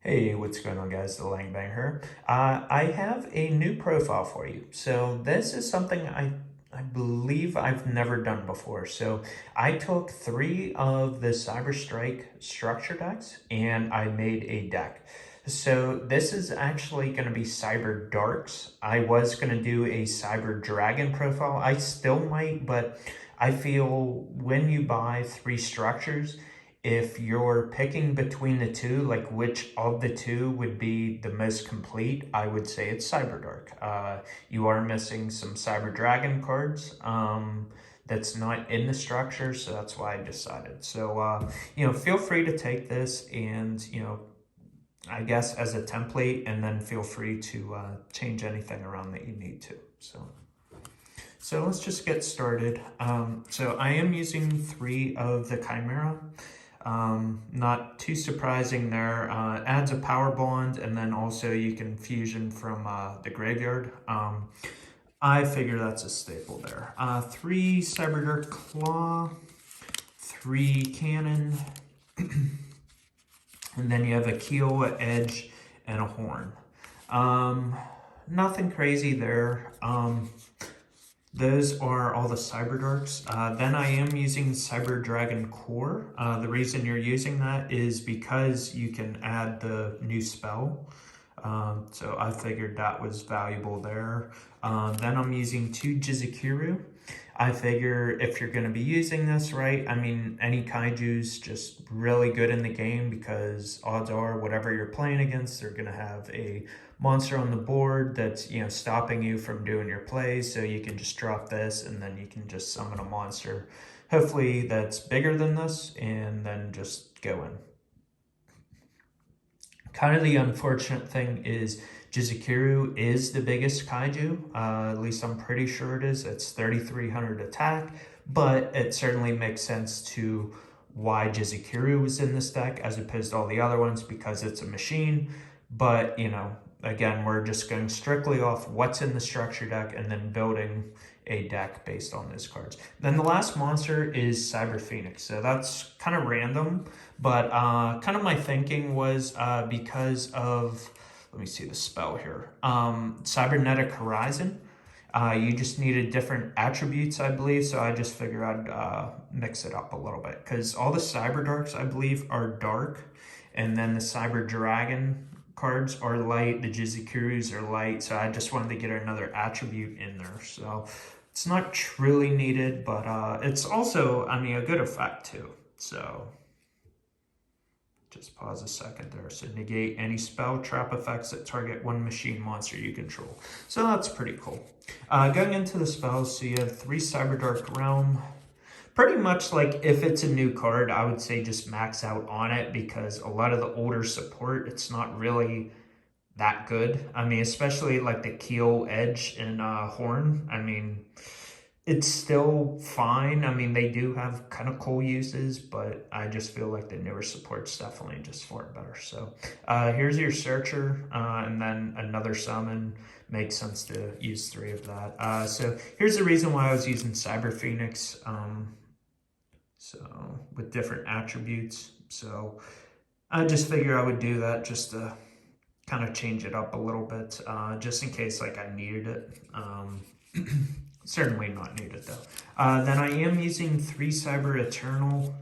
Hey, what's going on, guys? The Lang Bang here. I have a new profile for you. So this is something I believe I've never done before. So I took three of the Cyberstrike structure decks and I made a deck. So this is actually going to be Cyberdarks. I was going to do a Cyber Dragon profile. I still might, but I feel when you buy three structures, if you're picking between the two, like which of the two would be the most complete, I would say it's Cyberdark. You are missing some Cyber Dragon cards that's not in the structure, so that's why I decided. So, feel free to take this and, I guess as a template, and then feel free to change anything around that you need to. So let's just get started. So I am using three of the Chimera. Not too surprising there. Adds a power bond, and then also you can fusion from the graveyard. I figure that's a staple there. Three Cyberdark Claw, three Cannon, and then you have a keel, a edge, and a horn. Nothing crazy there. Those are all the Cyberdarks. Then I am using Cyber Dragon Core. The reason you're using that is because you can add the new spell. So I figured that was valuable there. Then I'm using two Jizukiru. I figure if you're going to be using this, right, I mean, any kaiju's just really good in the game because odds are whatever you're playing against, they're going to have a monster on the board that's, stopping you from doing your plays. So you can just drop this and then you can just summon a monster, hopefully that's bigger than this, and then just go in. Kind of the unfortunate thing is Jizukiru is the biggest kaiju, at least I'm pretty sure it is. It's 3,300 attack, but it certainly makes sense to why Jizukiru was in this deck as opposed to all the other ones because it's a machine. But, again, we're just going strictly off what's in the structure deck and then building a deck based on those cards. Then the last monster is Cyber Phoenix. So that's kind of random, but kind of my thinking was because of, let me see the spell here, Cybernetic Horizon. You just needed different attributes, I believe, so I just figured I'd mix it up a little bit because all the Cyberdarks, I believe, are dark, and then the Cyber Dragon cards are light, the Jizukirus are light, so I just wanted to get another attribute in there. So it's not truly needed, but it's also, a good effect too. So just pause a second there. So negate any spell trap effects that target one machine monster you control. So that's pretty cool. Going into the spells, so you have three Cyberdark Realm. Pretty much like if it's a new card, I would say just max out on it because a lot of the older support, it's not really that good. Especially like the keel, edge, and horn. It's still fine. They do have kind of cool uses, but I just feel like the newer support's definitely just far better. So here's your searcher, and then another summon. Makes sense to use three of that. So here's the reason why I was using Cyber Phoenix. So with different attributes. So I just figure I would do that just to kind of change it up a little bit, just in case like I needed it. Certainly not needed though. Then I am using three Cyber Eternal.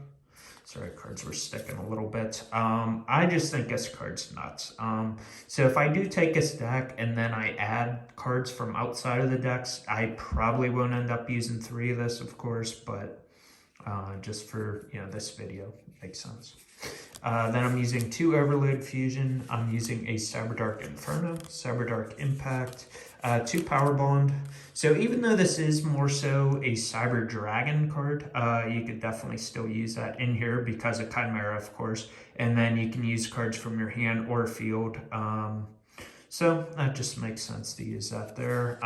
Sorry, cards were sticking a little bit. I just think this card's nuts. So if I do take this deck and then I add cards from outside of the decks, I probably won't end up using three of this, of course, but just for this video, makes sense. Then I'm using two Overload Fusion. I'm using a Cyberdark Inferno, Cyberdark Impact, two Power Bond. So even though this is more so a Cyber Dragon card, you could definitely still use that in here because of Chimera, of course. And then you can use cards from your hand or field. So that just makes sense to use that there.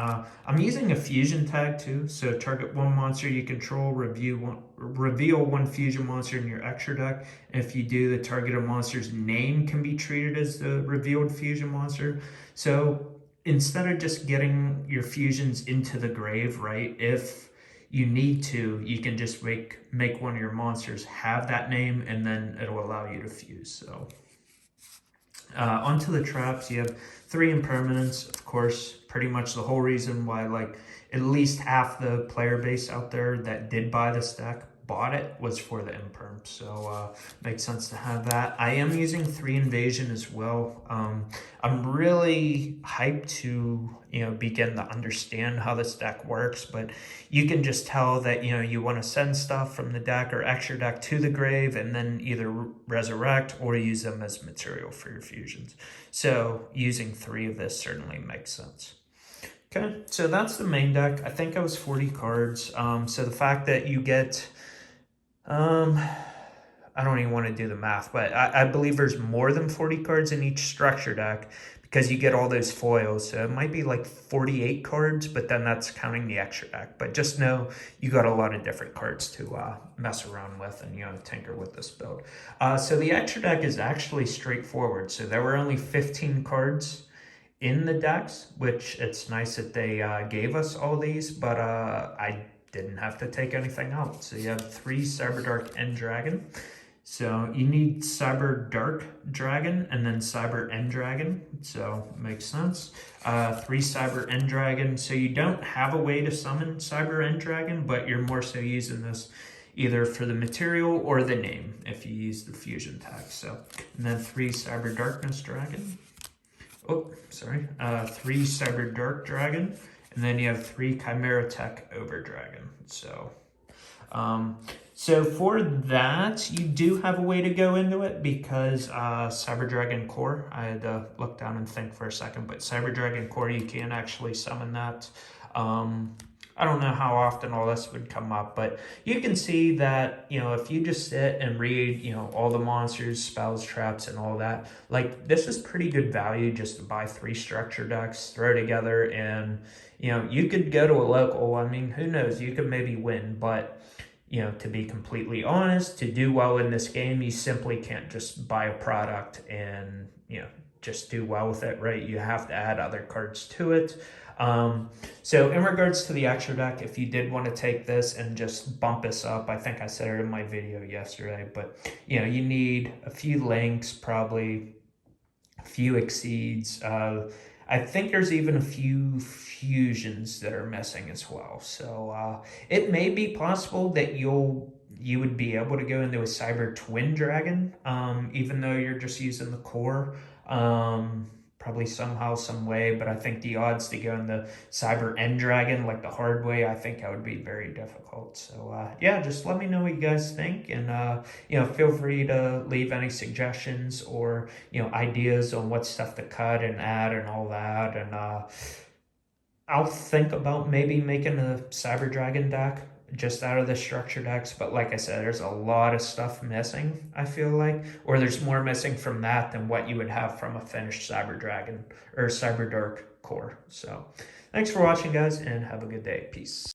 I'm using a fusion tag too. So target one monster you control, reveal one fusion monster in your extra deck. And if you do, the targeted monster's name can be treated as the revealed fusion monster. So instead of just getting your fusions into the grave, right? If you need to, you can just make one of your monsters have that name and then it'll allow you to fuse. So Onto the traps, you have 3 impermanents, of course, pretty much the whole reason why like at least half the player base out there that did buy this deck bought it was for the imperm. So makes sense to have that. I am using 3 invasion as well. I'm really hyped to begin to understand how this deck works, but you can just tell that you want to send stuff from the deck or extra deck to the grave and then either resurrect or use them as material for your fusions. So using 3 of this certainly makes sense. Okay, so that's the main deck. I think I was 40 cards. So the fact that you get I don't even want to do the math, but I believe there's more than 40 cards in each structure deck because you get all those foils. So it might be like 48 cards, but then that's counting the extra deck. But just know you got a lot of different cards to mess around with and tinker with this build. So the extra deck is actually straightforward. So there were only 15 cards in the decks, which it's nice that they gave us all these, but I didn't have to take anything out. So you have 3 Cyberdark End Dragon. So you need Cyberdark Dragon and then Cyber End Dragon. So makes sense. 3 Cyber End Dragon. So you don't have a way to summon Cyber End Dragon, but you're more so using this either for the material or the name if you use the fusion tag. So, and then 3 Cyber Darkness Dragon. Oh, sorry. 3 Cyber Dark Dragon. And then you have 3 Chimera Tech Over Dragon. So for that, you do have a way to go into it because Cyber Dragon Core, I had to look down and think for a second, but Cyber Dragon Core, you can actually summon that. I don't know how often all this would come up, but you can see that, if you just sit and read, all the monsters, spells, traps, and all that, like this is pretty good value just to buy 3 structure decks, throw together, and, you could go to a local. I mean, who knows? You could maybe win, but, to be completely honest, to do well in this game, you simply can't just buy a product and, just do well with it, right? You have to add other cards to it. So in regards to the extra deck, if you did want to take this and just bump this up, I think I said it in my video yesterday, but you need a few links, probably a few exceeds. I think there's even a few fusions that are missing as well. So it may be possible that you would be able to go into a Cyber Twin Dragon, even though you're just using the core. Probably somehow, some way, but I think the odds to go in the Cyber End Dragon, like the hard way, I think that would be very difficult. So yeah, just let me know what you guys think, and feel free to leave any suggestions or ideas on what stuff to cut and add and all that, and I'll think about maybe making a Cyber Dragon deck just out of the structure decks, but like I said, there's a lot of stuff missing, I feel like, or there's more missing from that than what you would have from a finished Cyber Dragon or Cyber Dark core. So thanks for watching, guys, and have a good day. Peace.